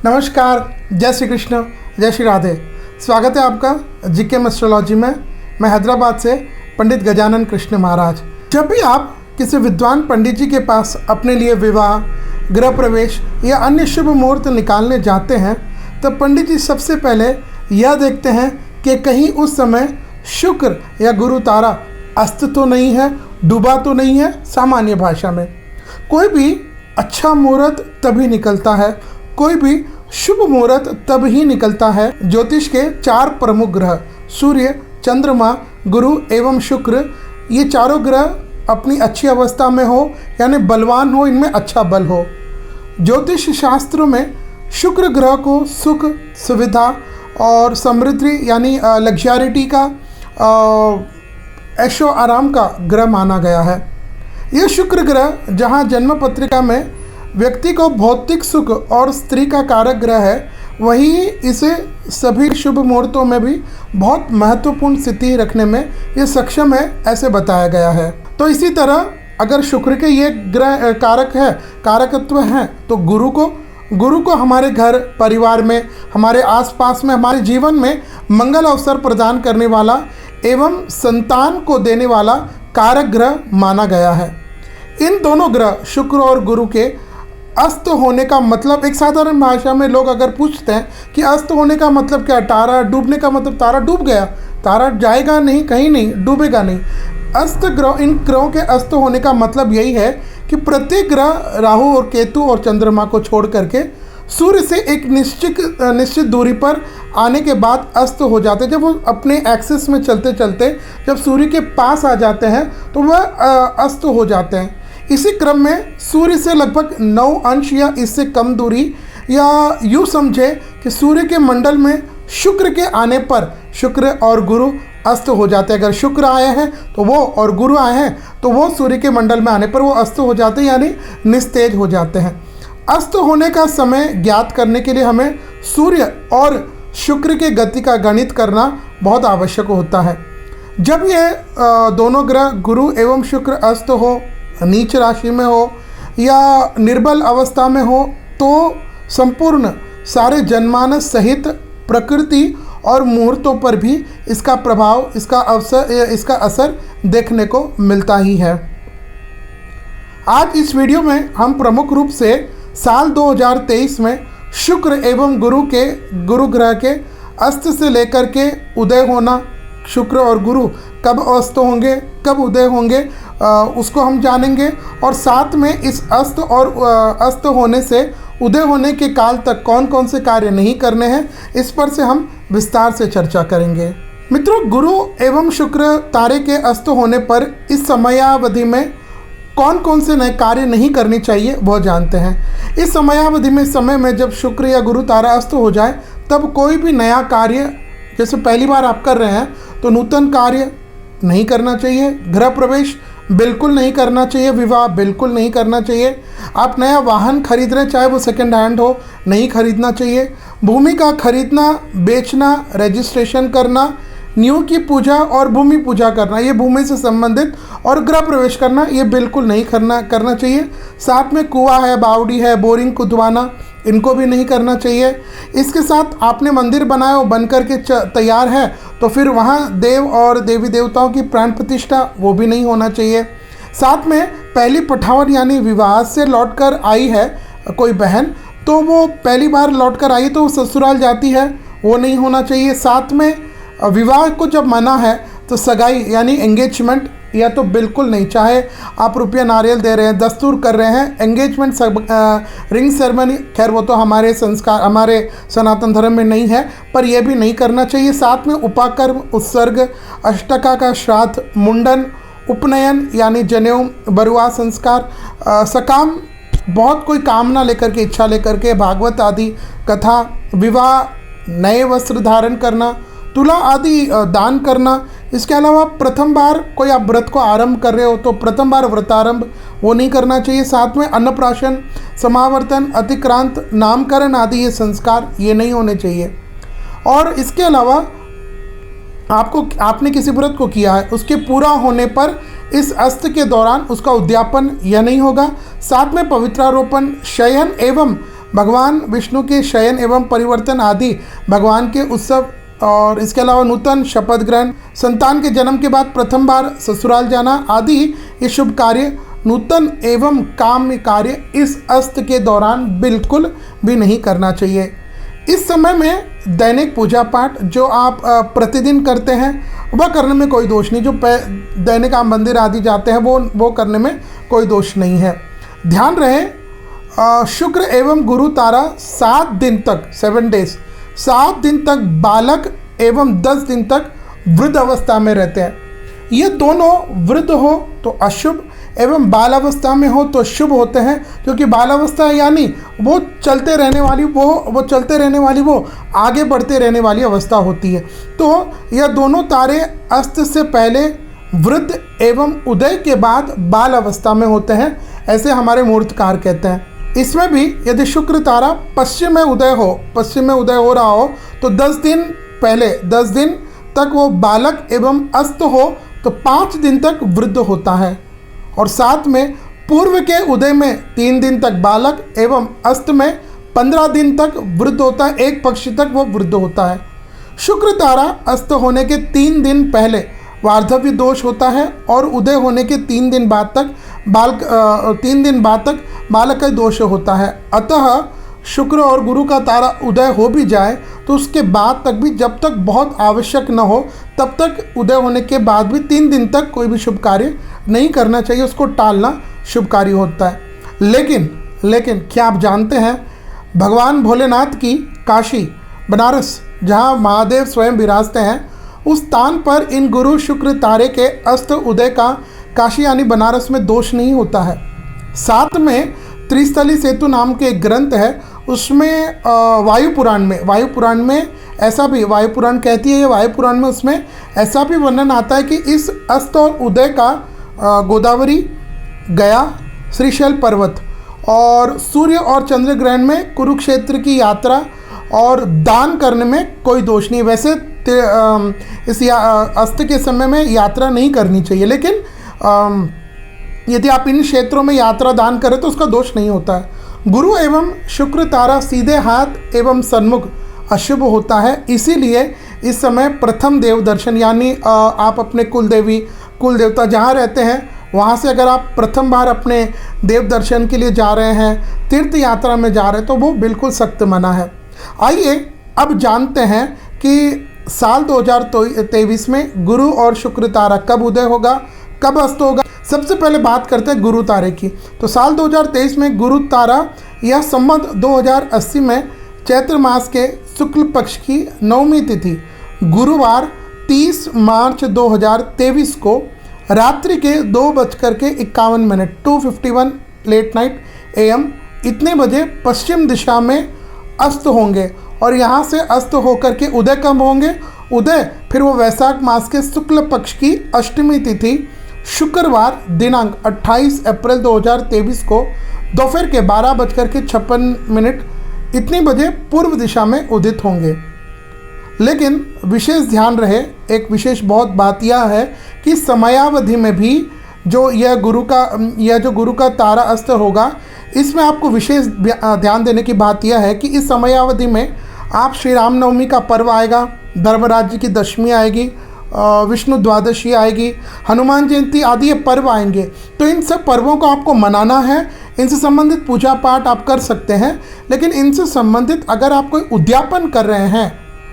नमस्कार, जय श्री कृष्ण, जय श्री राधे। स्वागत है आपका जीके एस्ट्रोलॉजी में। मैं हैदराबाद से पंडित गजानन कृष्ण महाराज। जब भी आप किसी विद्वान पंडित जी के पास अपने लिए विवाह, गृह प्रवेश या अन्य शुभ मुहूर्त निकालने जाते हैं तब पंडित जी सबसे पहले यह देखते हैं कि कहीं उस समय शुक्र या गुरु तारा अस्त तो नहीं है, डूबा तो नहीं है। सामान्य भाषा में कोई भी अच्छा मुहूर्त तभी निकलता है, कोई भी शुभ मुहूर्त तब ही निकलता है। ज्योतिष के 4 प्रमुख ग्रह सूर्य, चंद्रमा, गुरु एवं शुक्र, ये चारों ग्रह अपनी अच्छी अवस्था में हो यानी बलवान हो, इनमें अच्छा बल हो। ज्योतिष शास्त्रों में शुक्र ग्रह को सुख, सुविधा और समृद्धि यानी लग्जरिटी का, ऐशो आराम का ग्रह माना गया है। यह शुक्र ग्रह जहाँ जन्म पत्रिका में व्यक्ति को भौतिक सुख और स्त्री का कारक ग्रह है, वहीं इसे सभी शुभ मुहूर्तों में भी बहुत महत्वपूर्ण स्थिति रखने में ये सक्षम है, ऐसे बताया गया है। तो इसी तरह अगर शुक्र के ये ग्रह कारकत्व हैं तो गुरु को हमारे घर परिवार में, हमारे आसपास में, हमारे जीवन में मंगल अवसर प्रदान करने वाला एवं संतान को देने वाला कारक ग्रह माना गया है। इन दोनों ग्रह शुक्र और गुरु के अस्त होने का मतलब, एक साधारण भाषा में लोग अगर पूछते हैं कि अस्त होने का मतलब क्या, तारा डूबने का मतलब तारा डूब गया, तारा जाएगा नहीं, कहीं नहीं, डूबेगा नहीं। अस्त ग्रह, इन ग्रहों के अस्त होने का मतलब यही है कि प्रत्येक ग्रह राहु और केतु और चंद्रमा को छोड़ करके सूर्य से एक निश्चित दूरी पर आने के बाद अस्त हो जाते हैं। जब वो अपने एक्सिस में चलते चलते जब सूर्य के पास आ जाते हैं तो वह अस्त हो जाते हैं। इसी क्रम में सूर्य से लगभग 9 अंश या इससे कम दूरी, या यूँ समझे कि सूर्य के मंडल में शुक्र के आने पर शुक्र और गुरु अस्त हो जाते हैं। अगर शुक्र आए हैं तो वो, और गुरु आए हैं तो वो सूर्य के मंडल में आने पर वो अस्त हो जाते हैं यानी निस्तेज हो जाते हैं। अस्त होने का समय ज्ञात करने के लिए हमें सूर्य और शुक्र के गति का गणित करना बहुत आवश्यक होता है। जब ये दोनों ग्रह गुरु एवं शुक्र अस्त हो, नीच राशि में हो या निर्बल अवस्था में हो तो संपूर्ण सारे जनमानस सहित प्रकृति और मुहूर्तों पर भी इसका प्रभाव, इसका असर देखने को मिलता ही है। आज इस वीडियो में हम प्रमुख रूप से साल 2023 में शुक्र एवं गुरु ग्रह के अस्त से लेकर के उदय होना, शुक्र और गुरु कब अस्त होंगे, कब उदय होंगे, उसको हम जानेंगे। और साथ में इस अस्त और अस्त होने से उदय होने के काल तक कौन कौन से कार्य नहीं करने हैं, इस पर से हम विस्तार से चर्चा करेंगे। मित्रों, गुरु एवं शुक्र तारे के अस्त होने पर इस समयावधि में कौन कौन से नए कार्य नहीं करने चाहिए वह जानते हैं। इस समयावधि में, समय में जब शुक्र या गुरु तारा अस्त हो जाए तब कोई भी नया कार्य, जैसे पहली बार आप कर रहे हैं तो नूतन कार्य नहीं करना चाहिए, गृह प्रवेश बिल्कुल नहीं करना चाहिए, विवाह बिल्कुल नहीं करना चाहिए। आप नया वाहन खरीद रहे हैं, चाहे वो सेकंड हैंड हो, नहीं खरीदना चाहिए। भूमि का खरीदना, बेचना, रजिस्ट्रेशन करना, न्यू की पूजा और भूमि पूजा करना, ये भूमि से संबंधित, और गृह प्रवेश करना, ये बिल्कुल नहीं करना चाहिए। साथ में कुआं है, बावड़ी है, बोरिंग खुदवाना, इनको भी नहीं करना चाहिए। इसके साथ आपने मंदिर बनाया, वो बन करके तैयार है तो फिर वहाँ देव और देवी देवताओं की प्राण प्रतिष्ठा, वो भी नहीं होना चाहिए। साथ में पहली पठावन यानी विवाह से लौटकर आई है कोई बहन, तो वो पहली बार लौटकर आई तो ससुराल जाती है, वो नहीं होना चाहिए। साथ में विवाह को जब मना है तो सगाई यानी एंगेजमेंट या तो बिल्कुल नहीं, चाहे आप रुपया नारियल दे रहे हैं, दस्तूर कर रहे हैं, एंगेजमेंट रिंग सेरेमनी, खैर वो तो हमारे संस्कार, हमारे सनातन धर्म में नहीं है, पर यह भी नहीं करना चाहिए। साथ में उपाकर्म, उत्सर्ग, अष्टका का श्राद्ध, मुंडन, उपनयन यानी जनेऊ, बरुआ संस्कार, सकाम, बहुत कोई कामना लेकर के, इच्छा लेकर के, भागवत आदि कथा, विवाह, नए वस्त्र धारण करना, तुला आदि दान करना। इसके अलावा प्रथम बार कोई आप व्रत को आरंभ कर रहे हो तो प्रथम बार व्रतारंभ, वो नहीं करना चाहिए। साथ में अन्नप्राशन, समावर्तन, अतिक्रांत, नामकरण आदि ये संस्कार ये नहीं होने चाहिए। और इसके अलावा आपने किसी व्रत को किया है, उसके पूरा होने पर इस अस्त के दौरान उसका उद्यापन यह नहीं होगा। साथ में पवित्रारोपण, शयन एवं भगवान विष्णु के शयन एवं परिवर्तन आदि, भगवान के उत्सव और इसके अलावा नूतन शपथ ग्रहण, संतान के जन्म के बाद प्रथम बार ससुराल जाना आदि ये शुभ कार्य, नूतन एवं काम्य कार्य इस अस्त के दौरान बिल्कुल भी नहीं करना चाहिए। इस समय में दैनिक पूजा पाठ जो आप प्रतिदिन करते हैं वह करने में कोई दोष नहीं। जो दैनिक आप मंदिर आदि जाते हैं वो करने में कोई दोष नहीं है। ध्यान रहे शुक्र एवं गुरु तारा 7 दिन तक 7 डेज 7 दिन तक बालक एवं 10 दिन तक वृद्ध अवस्था में रहते हैं। ये दोनों वृद्ध हो तो अशुभ एवं बाल अवस्था में हो तो शुभ होते हैं, क्योंकि बाल अवस्था यानी वो चलते रहने वाली वो आगे बढ़ते रहने वाली अवस्था होती है। तो यह दोनों तारे अस्त से पहले वृद्ध एवं उदय के बाद बाल अवस्था में होते हैं, ऐसे हमारे मूर्तिकार कहते हैं। इसमें भी यदि शुक्र तारा पश्चिम में उदय हो रहा हो तो 10 दिन पहले 10 दिन तक वो बालक एवं अस्त हो तो 5 दिन तक वृद्ध होता है, और साथ में पूर्व के उदय में 3 दिन तक बालक एवं अस्त में 15 दिन तक वृद्ध होता है, एक पक्ष तक वो वृद्ध होता है। शुक्र तारा अस्त होने के 3 दिन पहले वार्धव्य दोष होता है और उदय होने के 3 दिन बाद तक बालक का दोष होता है। अतः शुक्र और गुरु का तारा उदय हो भी जाए तो उसके बाद तक भी जब तक बहुत आवश्यक न हो तब तक उदय होने के बाद भी 3 दिन तक कोई भी शुभ कार्य नहीं करना चाहिए, उसको टालना शुभ कार्य होता है। लेकिन क्या आप जानते हैं भगवान भोलेनाथ की काशी बनारस जहाँ महादेव स्वयं विराजते हैं, उस स्थान पर इन गुरु शुक्र तारे के अस्त उदय का काशी यानी बनारस में दोष नहीं होता है। साथ में त्रिस्थली सेतु नाम के एक ग्रंथ है, उसमें वायु पुराण में ऐसा भी वायु पुराण कहती है, वायु पुराण में उसमें ऐसा भी वर्णन आता है कि इस अस्त और उदय का गोदावरी, गया, श्रीशैल पर्वत और सूर्य और चंद्र ग्रहण में कुरुक्षेत्र की यात्रा और दान करने में कोई दोष नहीं। वैसे इस अस्त के समय में यात्रा नहीं करनी चाहिए, लेकिन यदि आप इन क्षेत्रों में यात्रा दान करें तो उसका दोष नहीं होता है। गुरु एवं शुक्र तारा सीधे हाथ एवं सन्मुख अशुभ होता है, इसीलिए इस समय प्रथम देव दर्शन यानी आप अपने कुल देवता जहाँ रहते हैं वहाँ से अगर आप प्रथम बार अपने देव दर्शन के लिए जा रहे हैं, तीर्थ यात्रा में जा रहे हैं, तो वो बिल्कुल सख्त मना है। आइए अब जानते हैं कि साल 2023 में गुरु और शुक्र तारा कब उदय होगा, कब अस्त होगा। सबसे पहले बात करते हैं गुरु तारे की। तो साल 2023 में गुरु तारा यह संवत 2080 में चैत्र मास के शुक्ल पक्ष की 9वीं तिथि गुरुवार 30 मार्च 2023 को रात्रि के 2:51 2:51 लेट नाइट AM इतने बजे पश्चिम दिशा में अस्त होंगे, और यहाँ से अस्त होकर के उदय कब होंगे, उदय फिर वो वैशाख मास के शुक्ल पक्ष की अष्टमी तिथि शुक्रवार दिनांक 28 अप्रैल 2023 को दोपहर के 12:56 इतनी बजे पूर्व दिशा में उदित होंगे। लेकिन विशेष ध्यान रहे, एक विशेष बहुत बात यह है कि समयावधि में भी जो गुरु का तारा अस्त होगा, इसमें आपको विशेष ध्यान देने की बात यह है कि इस समयावधि में आप श्री रामनवमी का पर्व आएगा, धर्मराज की दशमी आएगी, विष्णु द्वादशी आएगी, हनुमान जयंती आदि ये पर्व आएंगे। तो इन सब पर्वों को आपको मनाना है, इनसे संबंधित पूजा पाठ आप कर सकते हैं, लेकिन इनसे संबंधित अगर आप कोई उद्यापन कर रहे हैं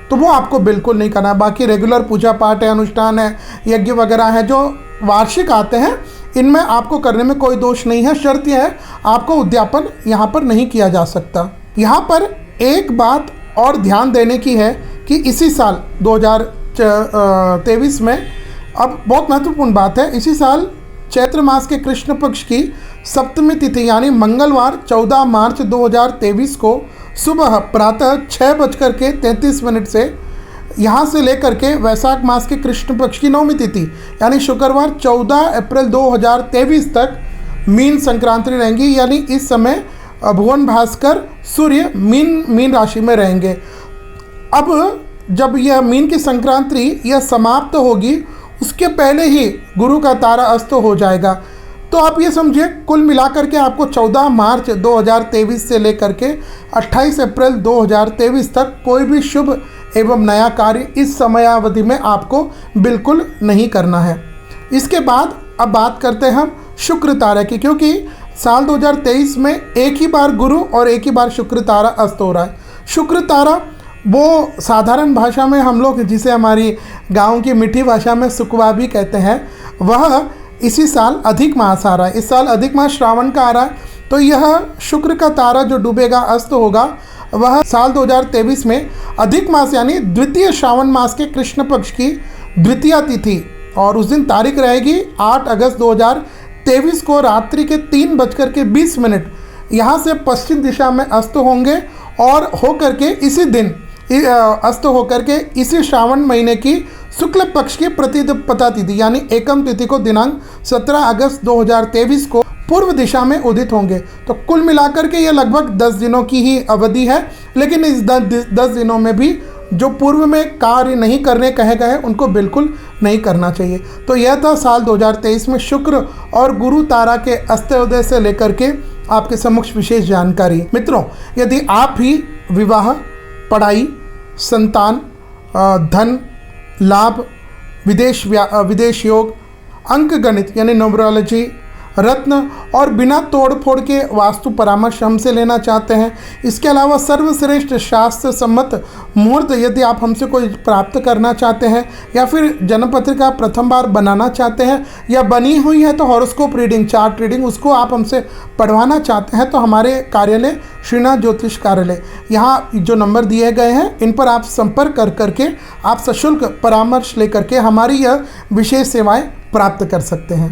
तो वो आपको बिल्कुल नहीं करना है। बाकी रेगुलर पूजा पाठ है, अनुष्ठान है, यज्ञ वगैरह है जो वार्षिक आते हैं, इनमें आपको करने में कोई दोष नहीं है। शर्त यह है आपको उद्यापन यहाँ पर नहीं किया जा सकता। यहाँ पर एक बात और ध्यान देने की है कि इसी साल 2023 में अब बहुत महत्वपूर्ण बात है, इसी साल चैत्र मास के कृष्ण पक्ष की सप्तमी तिथि यानी मंगलवार 14 मार्च 2023 को सुबह प्रातः 6:33 से यहाँ से लेकर के वैशाख मास के कृष्ण पक्ष की 9वीं तिथि यानी शुक्रवार 14 अप्रैल 2023 तक मीन संक्रांति रहेंगी। यानी इस समय भुवन भास्कर सूर्य मीन राशि में रहेंगे। अब जब यह मीन की संक्रांति यह समाप्त होगी, उसके पहले ही गुरु का तारा अस्त हो जाएगा। तो आप ये समझिए कुल मिलाकर के आपको 14 मार्च 2023 से लेकर के 28 अप्रैल 2023 तक कोई भी शुभ एवं नया कार्य इस समयावधि में आपको बिल्कुल नहीं करना है। इसके बाद अब बात करते हैं हम शुक्र तारा की, क्योंकि साल 2023 में एक ही बार गुरु और एक ही बार शुक्र तारा अस्त हो रहा है। शुक्र तारा वो साधारण भाषा में हम लोग जिसे हमारी गांव की मीठी भाषा में सुकवा भी कहते हैं, वह इसी साल अधिक मास आ रहा है। इस साल अधिक मास श्रावण का आ रहा है, तो यह शुक्र का तारा जो डूबेगा, अस्त होगा, वह साल 2023 में अधिक मास यानी द्वितीय श्रावण मास के कृष्ण पक्ष की द्वितीय तिथि, और उस दिन तारीख रहेगी 8 अगस्त 2023 को रात्रि के 3:20 यहाँ से पश्चिम दिशा में अस्त होंगे, और होकर के इसी दिन अस्त होकर के इसी श्रावण महीने की शुक्ल पक्ष की प्रतिपदा तिथि यानी एकम तिथि को दिनांक 17 अगस्त 2023 को पूर्व दिशा में उदित होंगे। तो कुल मिलाकर के ये लगभग 10 दिनों की ही अवधि है, लेकिन इस 10 दिनों में भी जो पूर्व में कार्य नहीं करने कहे गए उनको बिल्कुल नहीं करना चाहिए। तो यह था साल 2023 में शुक्र और गुरु तारा के अस्त्योदय से लेकर के आपके समक्ष विशेष जानकारी। मित्रों, यदि आप भी विवाह, पढ़ाई, संतान, धन लाभ, विदेश योग, अंक गणित यानी न्यूमरोलॉजी, रत्न और बिना तोड़ फोड़ के वास्तु परामर्श हमसे लेना चाहते हैं, इसके अलावा सर्वश्रेष्ठ शास्त्र सम्मत मुहूर्त यदि आप हमसे कोई प्राप्त करना चाहते हैं, या फिर जन्म पत्रिका प्रथम बार बनाना चाहते हैं, या बनी हुई है तो हॉरोस्कोप रीडिंग, चार्ट रीडिंग उसको आप हमसे पढ़वाना चाहते हैं, तो हमारे कार्यालय श्रीनाथ ज्योतिष कार्यालय, यहाँ जो नंबर दिए गए हैं इन पर आप संपर्क कर करके आप सशुल्क परामर्श लेकर के हमारी यह विशेष सेवाएं प्राप्त कर सकते हैं।